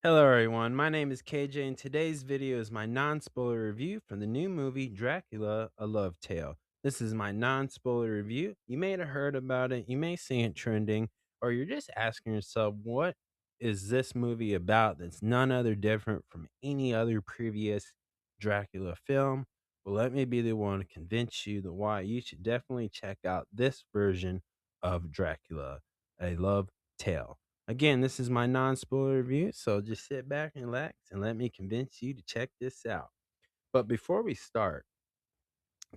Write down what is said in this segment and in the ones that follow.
Hello everyone, my name is KJ and today's video is my non-spoiler review from the new movie Dracula: A Love Tale. This is my non-spoiler review. You may have heard about it, you may see it trending, or you're just asking yourself, what is this movie about that's none other different from any other previous Dracula film? Well, let me be the one to convince you that why you should definitely check out this version of Dracula: A Love Tale. Again, this is my non-spoiler review, so just sit back and relax and let me convince you to check this out. But before we start,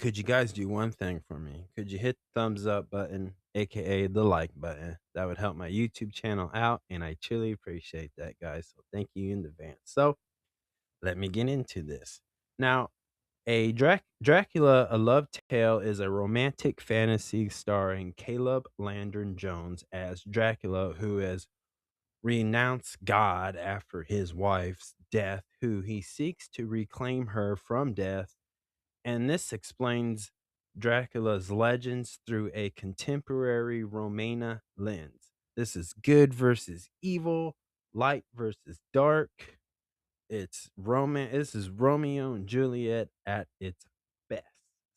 could you guys do one thing for me? Could you hit the thumbs up button, aka the like button? That would help my YouTube channel out, and I truly appreciate that, guys. So thank you in advance. So let me get into this. Now, Dracula: A Love Tale is a romantic fantasy starring Caleb Landon Jones as Dracula, who is renounce God after his wife's death, who he seeks to reclaim her from death. And this explains Dracula's legends through a contemporary Romana lens. This is good versus evil, light versus dark. This is Romeo and Juliet at its best.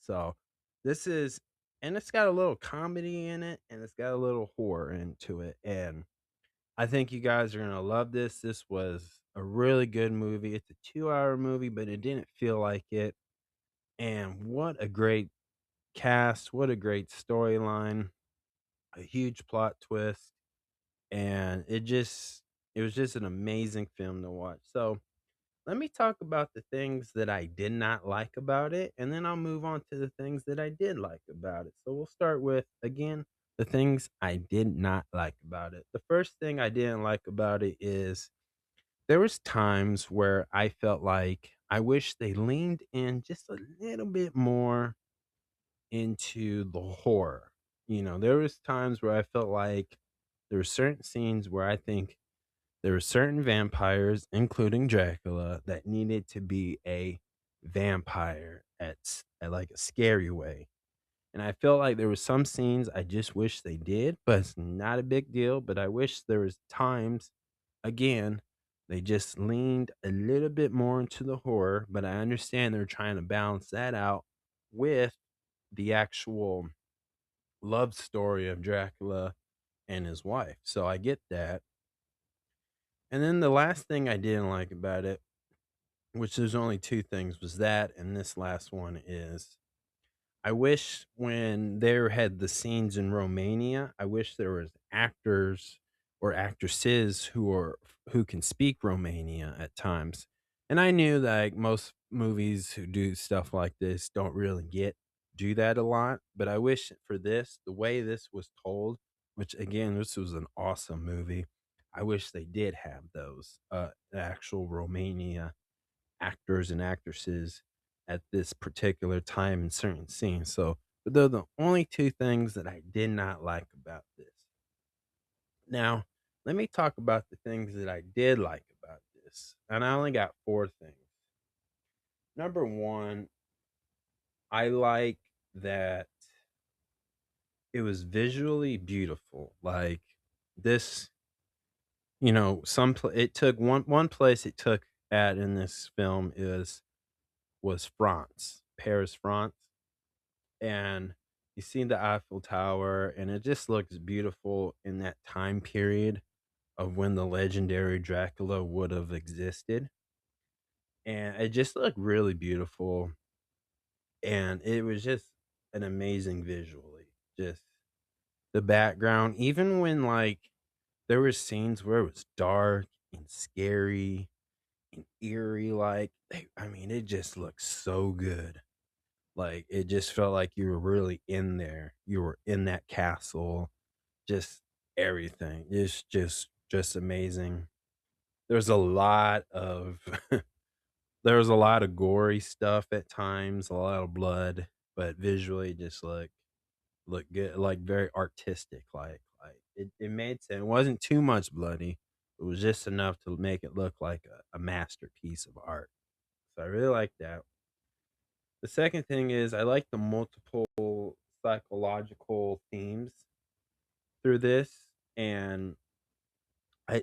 So this is, and it's got a little comedy in it, and it's got a little horror into it, and I think you guys are gonna love this. This was a really good movie. It's a 2-hour movie, but it didn't feel like it. And what a great cast, what a great storyline, a huge plot twist, and it was just an amazing film to watch. So let me talk about the things that I did not like about it, and then I'll move on to the things that I did like about it. So we'll start with, again, the things I did not like about it. The first thing I didn't like about it is there was times where I felt like I wish they leaned in just a little bit more into the horror. There was times where I felt like there were certain scenes where I think there were certain vampires, including Dracula, that needed to be a vampire at like a scary way. And I felt like there was some scenes I just wish they did, but it's not a big deal. But I wish there was times, again, they just leaned a little bit more into the horror. But I understand they're trying to balance that out with the actual love story of Dracula and his wife. So I get that. And then the last thing I didn't like about it, which there's only two things, was that, and this last one is I wish when there had the scenes in Romania, I wish there was actors or actresses who can speak Romania at times. And I knew that like, most movies who do stuff like this don't really do that a lot, but I wish for this, the way this was told, which again, this was an awesome movie. I wish they did have those actual Romania actors and actresses at this particular time in certain scenes. So, but they're the only two things that I did not like about this. Now, let me talk about the things that I did like about this. And I only got four things. Number one, I like that it was visually beautiful. Like this, it took one place it took at in this film is was France, Paris, France, and you see the Eiffel Tower, and it just looks beautiful in that time period of when the legendary Dracula would have existed, and it just looked really beautiful, and it was just an amazing visually. Just the background, even when like there were scenes where it was dark and scary and eerie, I mean, it just looked so good. Like, it just felt like you were really in there. You were in that castle, just everything. It's just amazing. There's a lot of there was a lot of gory stuff at times, a lot of blood, but visually it just looked good, like very artistic. Like it made sense. It wasn't too much bloody. It was just enough to make it look like a masterpiece of art. So I really like that. The second thing is I like the multiple psychological themes through this, and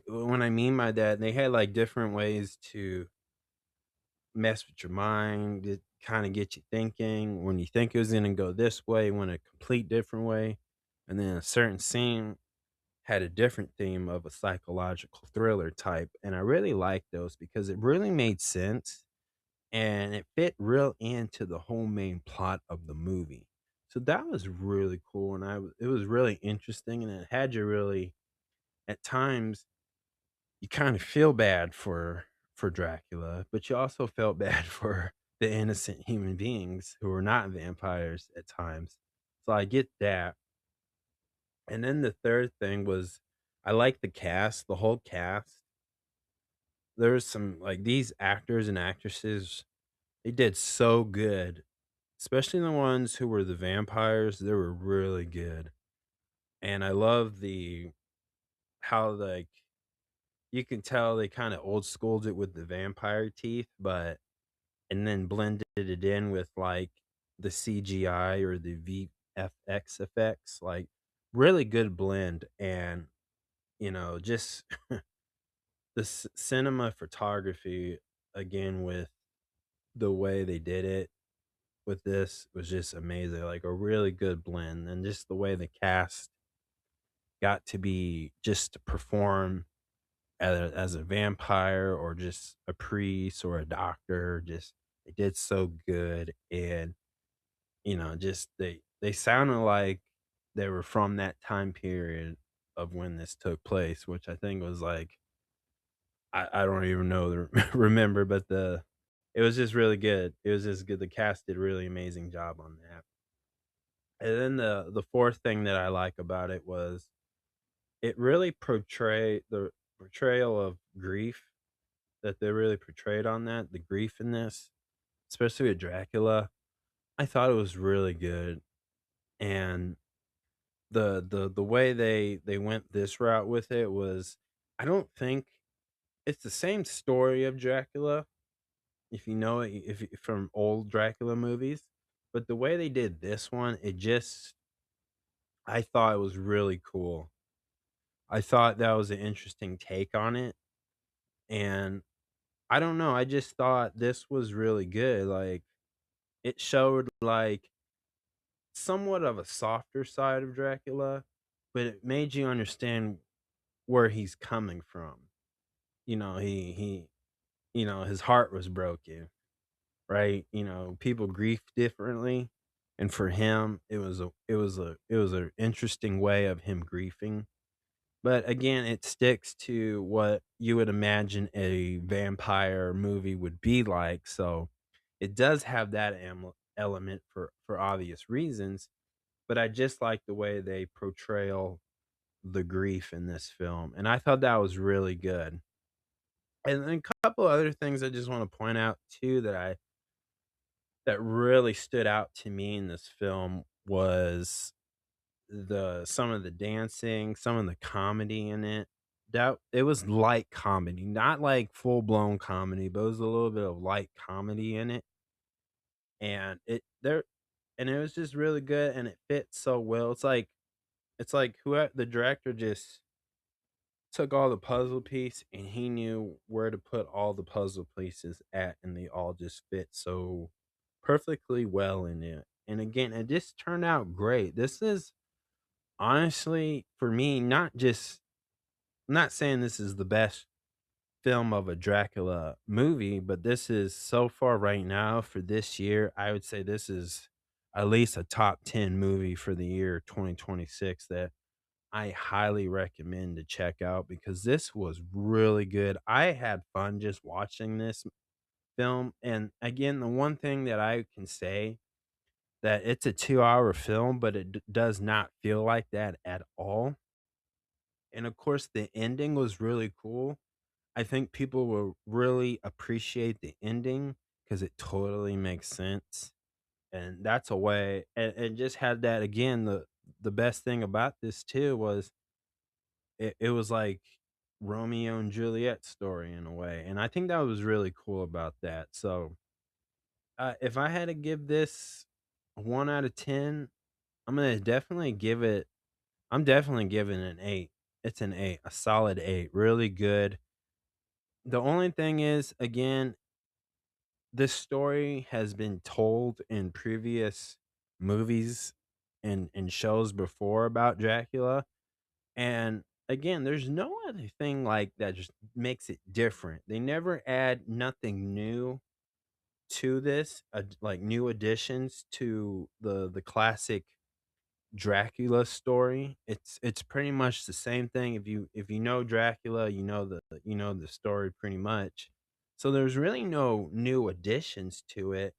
When I mean by that, they had, like, different ways to mess with your mind, to kinda get you thinking. When you think it was gonna go this way, it went a complete different way, and then a certain scene had a different theme of a psychological thriller type, and I really liked those because it really made sense, and it fit real into the whole main plot of the movie. So that was really cool, and it was really interesting, and it had you really at times, you kinda feel bad for Dracula, but you also felt bad for the innocent human beings who are not vampires at times. So I get that. And then the third thing was I like the cast, the whole cast. There's some like, these actors and actresses, they did so good, especially the ones who were the vampires, they were really good. And I love the how, like, you can tell they kinda old schooled it with the vampire teeth, but and then blended it in with, like, the CGI or the VFX effects, like, really good blend, and, just the cinema photography, again, with the way they did it with this was just amazing, like, a really good blend, and just the way the cast got to be just to perform as a vampire or just a priest or a doctor, just they did so good, and, just they sounded like they were from that time period of when this took place, which I think was, like, I don't even know the remember, but it was just really good. It was just good. The cast did a really amazing job on that. And then the fourth thing that I like about it was it really portrayed the portrayal of grief that they really portrayed on that, the grief in this, especially with Dracula. I thought it was really good, and the way they went this route with it was I don't think it's the same story of Dracula, if you know it, if from old Dracula movies, but the way they did this one, it just I thought it was really cool. I thought that was an interesting take on it, and I don't know, I just thought this was really good, like, it showed, like, somewhat of a softer side of Dracula, but it made you understand where he's coming from. His heart was broken, right? People grieve differently, and for him, it was a interesting way of him grieving. But again, it sticks to what you would imagine a vampire movie would be like, so it does have that element for obvious reasons, but I just like the way they portrayal the grief in this film, and I thought that was really good. And then a couple other things I just wanna point out too that really stood out to me in this film was the some of the dancing, some of the comedy in it. That it was light comedy, not like full-blown comedy, but it was a little bit of light comedy in it, and it was just really good, and it fits so well. It's like who the director just took all the puzzle piece, and he knew where to put all the puzzle pieces at, and they all just fit so perfectly well in it. And again, it just turned out great. This is honestly, for me, not just I'm not saying this is the best film of a Dracula movie, but this is so far right now for this year, I would say this is at least a top 10 movie for the year 2026 that I highly recommend to check out because this was really good. I had fun just watching this film. And again, the one thing that I can say that it's a 2-hour film, but it does not feel like that at all. And of course, the ending was really cool. I think people will really appreciate the ending because it totally makes sense. And that's a way, and just had that again. The best thing about this too was it was like Romeo and Juliet story in a way, and I think that was really cool about that. So, if I had to give this a 1 out of 10, I'm gonna definitely give it I'm definitely giving it an 8. It's an 8, a solid 8, really good. The only thing is, again, this story has been told in previous movies and shows before about Dracula, and again, there's no other thing like that just makes it different. They never add nothing new to this, like new additions to the classic Dracula story. It's pretty much the same thing. If you know Dracula, you know the story pretty much. So there's really no new additions to it.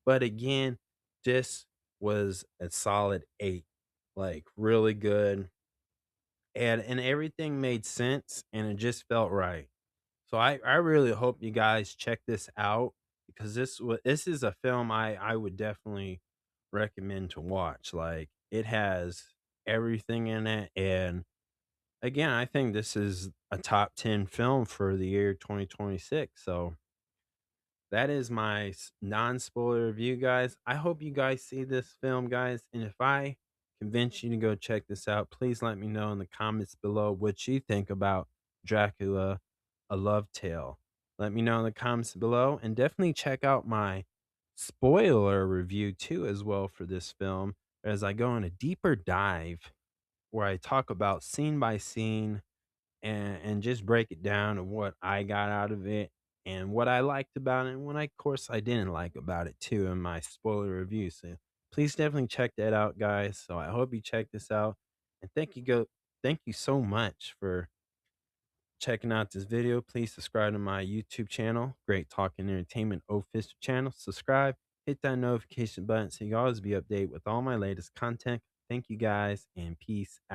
But again, this was a solid 8. Like really good. And everything made sense and it just felt right. So I really hope you guys check this out because this is a film I would definitely recommend to watch. Like it has everything in it, and again, I think this is a top 10 film for the year 2026. So that is my non-spoiler review, guys. I hope you guys see this film, guys. And if I convince you to go check this out, please let me know in the comments below what you think about Dracula, A Love Tale. Let me know in the comments below, and definitely check out my spoiler review too, as well, for this film, as I go in a deeper dive where I talk about scene by scene and just break it down of what I got out of it and what I liked about it and what I of course I didn't like about it too in my spoiler review. So please definitely check that out, guys. So I hope you check this out. And thank you so much for checking out this video. Please subscribe to my YouTube channel, Great Talking Entertainment Official channel. Subscribe, hit that notification button so you always be updated with all my latest content. Thank you guys and peace out.